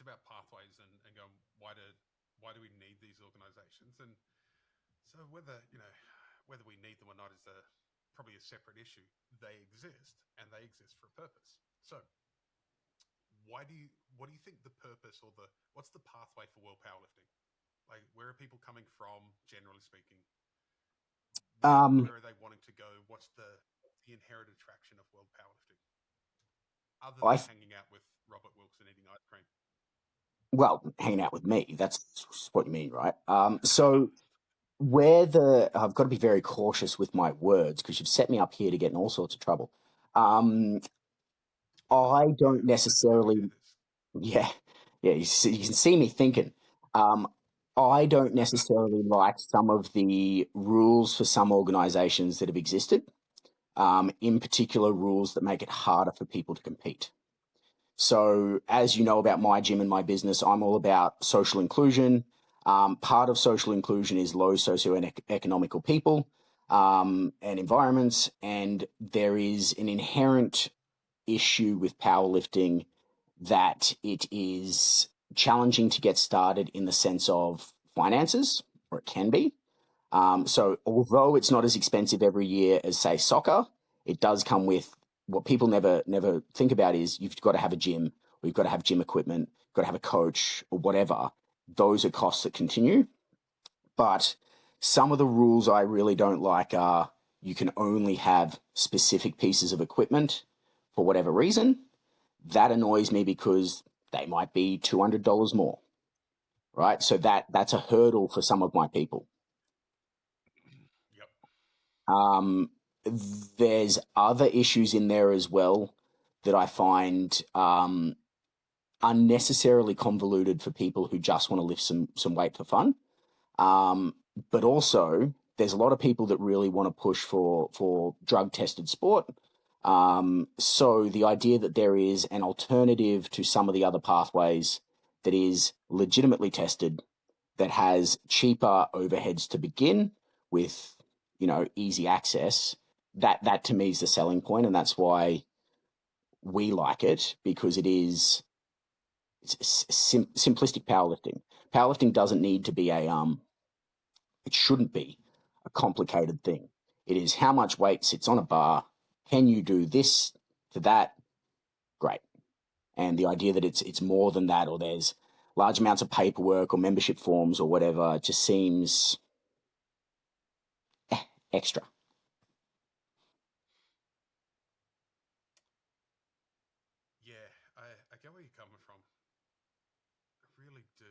about pathways and going, why do we need these organizations? And so whether we need them or not is probably a separate issue. They exist, and they exist for a purpose. So what do you think the purpose, or what's the pathway for World Powerlifting? Like, where are people coming from, generally speaking? Where are they wanting to go? What's the inherent attraction of World Powerlifting, other than hanging out with Robert Wilson eating ice cream? Well, hanging out with me, that's what you mean, right? So I've got to be very cautious with my words because you've set me up here to get in all sorts of trouble. I don't necessarily, yeah, you can see me thinking. I don't necessarily like some of the rules for some organizations that have existed, in particular rules that make it harder for people to compete. So as you know about my gym and my business, I'm all about social inclusion. Part of social inclusion is low socioeconomical people and environments. And there is an inherent issue with powerlifting that it is challenging to get started in the sense of finances, or it can be. So although it's not as expensive every year as, say, soccer, it does come with what people never think about is you've got to have a gym, or you've got to have gym equipment, you've got to have a coach, or whatever. Those are costs that continue. But some of the rules I really don't like are you can only have specific pieces of equipment for whatever reason. That annoys me because they might be $200 more, right? So that's a hurdle for some of my people. Yep. There's other issues in there as well that I find unnecessarily convoluted for people who just want to lift some weight for fun. But also, there's a lot of people that really want to push for drug tested sport. So the idea that there is an alternative to some of the other pathways that is legitimately tested, that has cheaper overheads to begin with, easy access, that to me is the selling point, and that's why we like it, because it's simplistic powerlifting. Powerlifting doesn't need to be it shouldn't be a complicated thing. It is how much weight sits on a bar. Can you do this to that? Great. And the idea that it's more than that, or there's large amounts of paperwork or membership forms or whatever, just seems extra. Yeah, I get where you're coming from. I really do.